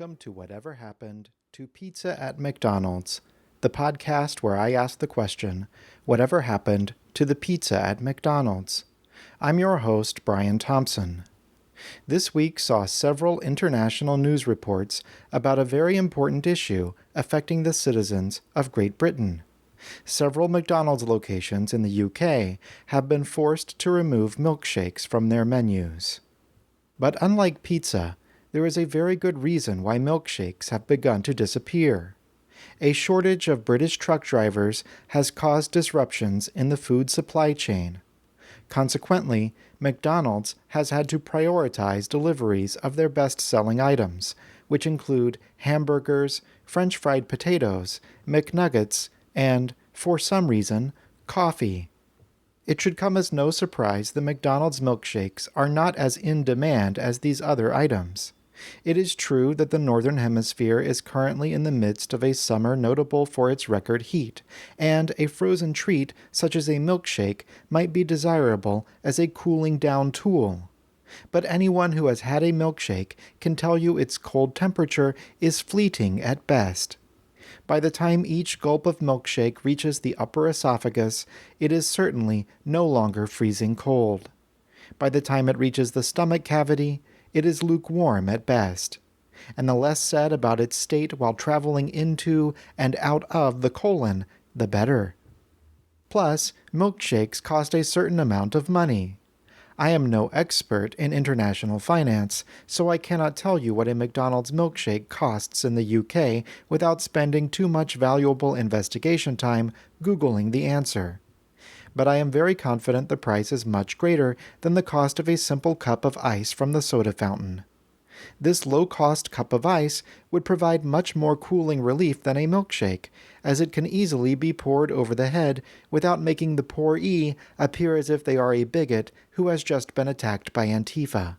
Welcome to Whatever Happened to Pizza at McDonald's, the podcast where I ask the question, whatever happened to the pizza at McDonald's? I'm your host, Brian Thompson. This week saw several international news reports about a very important issue affecting the citizens of Great Britain. Several McDonald's locations in the UK have been forced to remove milkshakes from their menus. But unlike pizza, there is a very good reason why milkshakes have begun to disappear. A shortage of British truck drivers has caused disruptions in the food supply chain. Consequently, McDonald's has had to prioritize deliveries of their best-selling items, which include hamburgers, French fried potatoes, McNuggets, and, for some reason, coffee. It should come as no surprise that McDonald's milkshakes are not as in demand as these other items. It is true that the Northern Hemisphere is currently in the midst of a summer notable for its record heat, and a frozen treat such as a milkshake might be desirable as a cooling down tool. But anyone who has had a milkshake can tell you its cold temperature is fleeting at best. By the time each gulp of milkshake reaches the upper esophagus, it is certainly no longer freezing cold. By the time it reaches the stomach cavity, it is lukewarm at best. And the less said about its state while traveling into and out of the colon, the better. Plus, milkshakes cost a certain amount of money. I am no expert in international finance, so I cannot tell you what a McDonald's milkshake costs in the UK without spending too much valuable investigation time Googling the answer. But I am very confident the price is much greater than the cost of a simple cup of ice from the soda fountain. This low-cost cup of ice would provide much more cooling relief than a milkshake, as it can easily be poured over the head without making the pouree appear as if they are a bigot who has just been attacked by Antifa.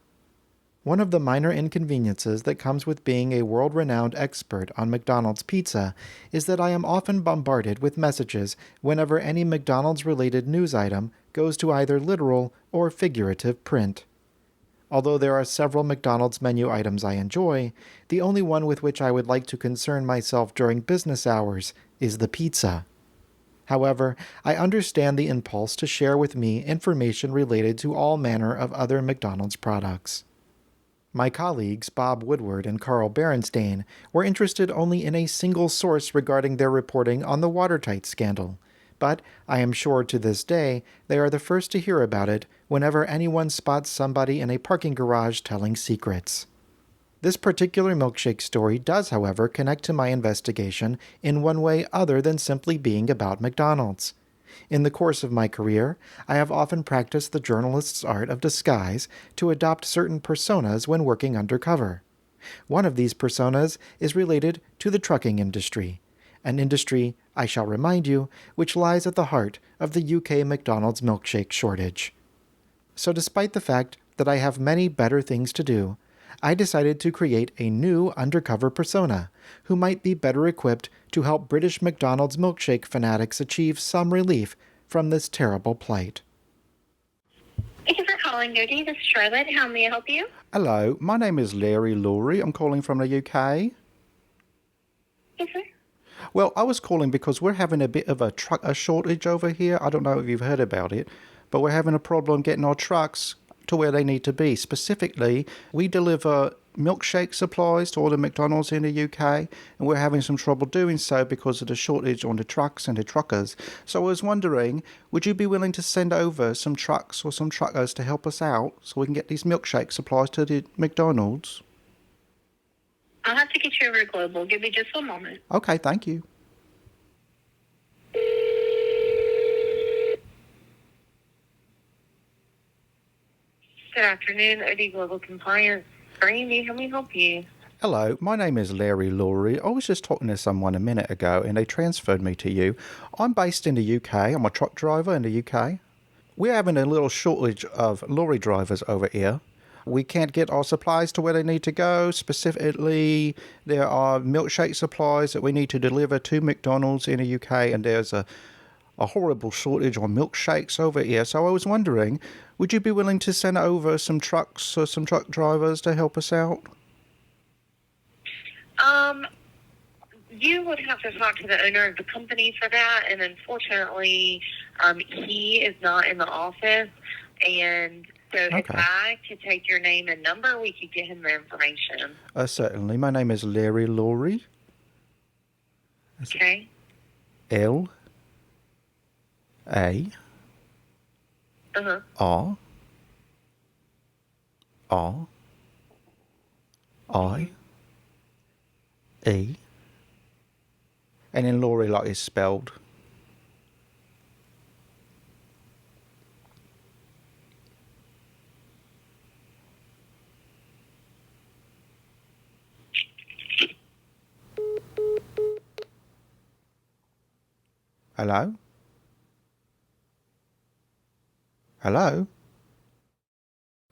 One of the minor inconveniences that comes with being a world-renowned expert on McDonald's pizza is that I am often bombarded with messages whenever any McDonald's-related news item goes to either literal or figurative print. Although there are several McDonald's menu items I enjoy, the only one with which I would like to concern myself during business hours is the pizza. However, I understand the impulse to share with me information related to all manner of other McDonald's products. My colleagues Bob Woodward and Carl Berenstain were interested only in a single source regarding their reporting on the Watertight scandal, but I am sure to this day they are the first to hear about it whenever anyone spots somebody in a parking garage telling secrets. This particular milkshake story does, however, connect to my investigation in one way other than simply being about McDonald's. In the course of my career, I have often practiced the journalist's art of disguise to adopt certain personas when working undercover. One of these personas is related to the trucking industry, an industry, I shall remind you, which lies at the heart of the UK McDonald's milkshake shortage. So despite the fact that I have many better things to do, I decided to create a new undercover persona who might be better equipped to help British McDonald's milkshake fanatics achieve some relief from this terrible plight. Thank you for calling Nudie. This is Charlotte. How may I help you? Hello, my name is Larry Laurie. I'm calling from the UK. Yes, sir. Well, I was calling because we're having a bit of a shortage over here. I don't know if you've heard about it, but we're having a problem getting our trucks to where they need to be. Specifically, we deliver milkshake supplies to all the McDonald's in the UK, and we're having some trouble doing so because of the shortage on the trucks and the truckers. So I was wondering, would you be willing to send over some trucks or some truckers to help us out so we can get these milkshake supplies to the McDonald's? I'll have to get you over global. Give me just a moment. Okay, thank you. Good afternoon, OD Global Compliance. Brandy, how may I help you? Hello, my name is Larry Laurie. I was just talking to someone a minute ago and they transferred me to you. I'm based in the UK. I'm a truck driver in the UK. We're having a little shortage of lorry drivers over here. We can't get our supplies to where they need to go. Specifically, there are milkshake supplies that we need to deliver to McDonald's in the UK, and there's a horrible shortage on milkshakes over here. So I was wondering, would you be willing to send over some trucks or some truck drivers to help us out? You would have to talk to the owner of the company for that, and unfortunately, he is not in the office. And so, if Okay. I could take your name and number, we could get him the information. Certainly. My name is Larry Laurie. Okay. L A Uh-huh. R R I E. And then Laurie like is spelled. Hello? Hello?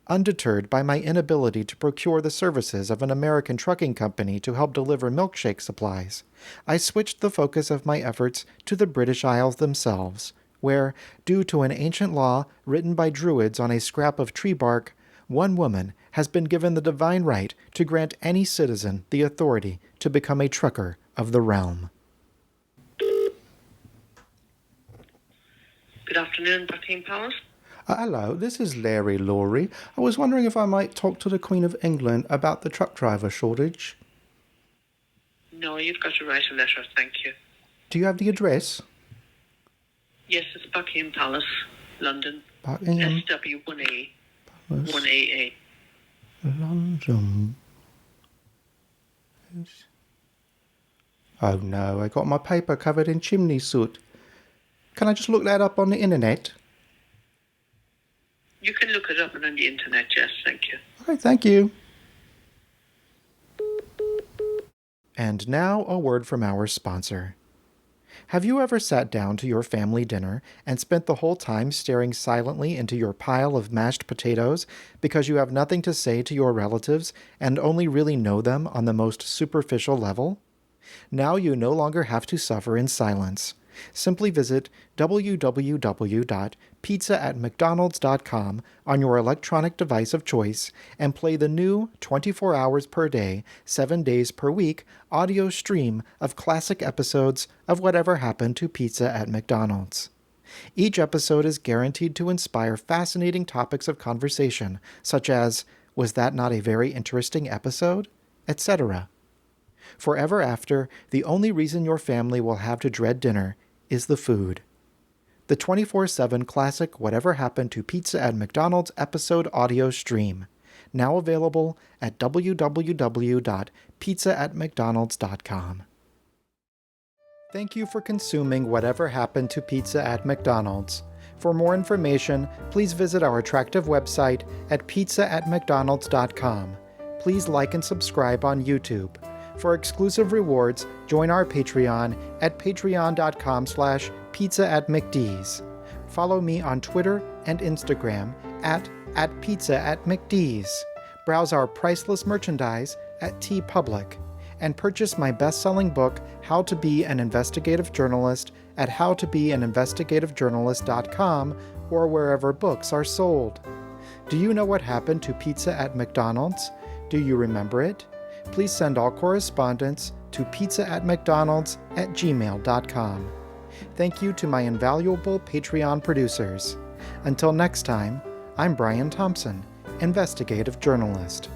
Undeterred by my inability to procure the services of an American trucking company to help deliver milkshake supplies, I switched the focus of my efforts to the British Isles themselves, where, due to an ancient law written by druids on a scrap of tree bark, one woman has been given the divine right to grant any citizen the authority to become a trucker of the realm. Good afternoon, Buckingham Palace. Hello, this is Larry Laurie. I was wondering if I might talk to the Queen of England about the truck driver shortage. No, you've got to write a letter, thank you. Do you have the address? Yes, it's Buckingham Palace, London. Buckingham SW1A, Palace, 1AA. London. Oh no, I got my paper covered in chimney soot. Can I just look that up on the internet? You can look it up on the internet, yes, thank you. Okay, thank you. And now a word from our sponsor. Have you ever sat down to your family dinner and spent the whole time staring silently into your pile of mashed potatoes because you have nothing to say to your relatives and only really know them on the most superficial level? Now you no longer have to suffer in silence. Simply visit www.pizza@mcdonalds.com on your electronic device of choice and play the new 24 hours per day, 7 days per week audio stream of classic episodes of Whatever Happened to Pizza at McDonald's. Each episode is guaranteed to inspire fascinating topics of conversation, such as, "Was that not a very interesting episode?" etc. Forever after, the only reason your family will have to dread dinner is the food. The 24/7 classic Whatever Happened to Pizza at McDonald's episode audio stream, now available at www.pizzaatmcdonalds.com. Thank you for consuming Whatever Happened to Pizza at McDonald's. For more information, please visit our attractive website at pizzaatmcdonalds.com. Please like and subscribe on YouTube. For exclusive rewards, join our Patreon at patreon.com/pizzaatmcds. Follow me on Twitter and Instagram at @pizzaatmcds. Browse our priceless merchandise at TeePublic. And purchase my best-selling book, How to Be an Investigative Journalist, at howtobeaninvestigativejournalist.com or wherever books are sold. Do you know what happened to pizza at McDonald's? Do you remember it? Please send all correspondence to pizzaatmcdonalds@gmail.com. Thank you to my invaluable Patreon producers. Until next time, I'm Brian Thompson, Investigative Journalist.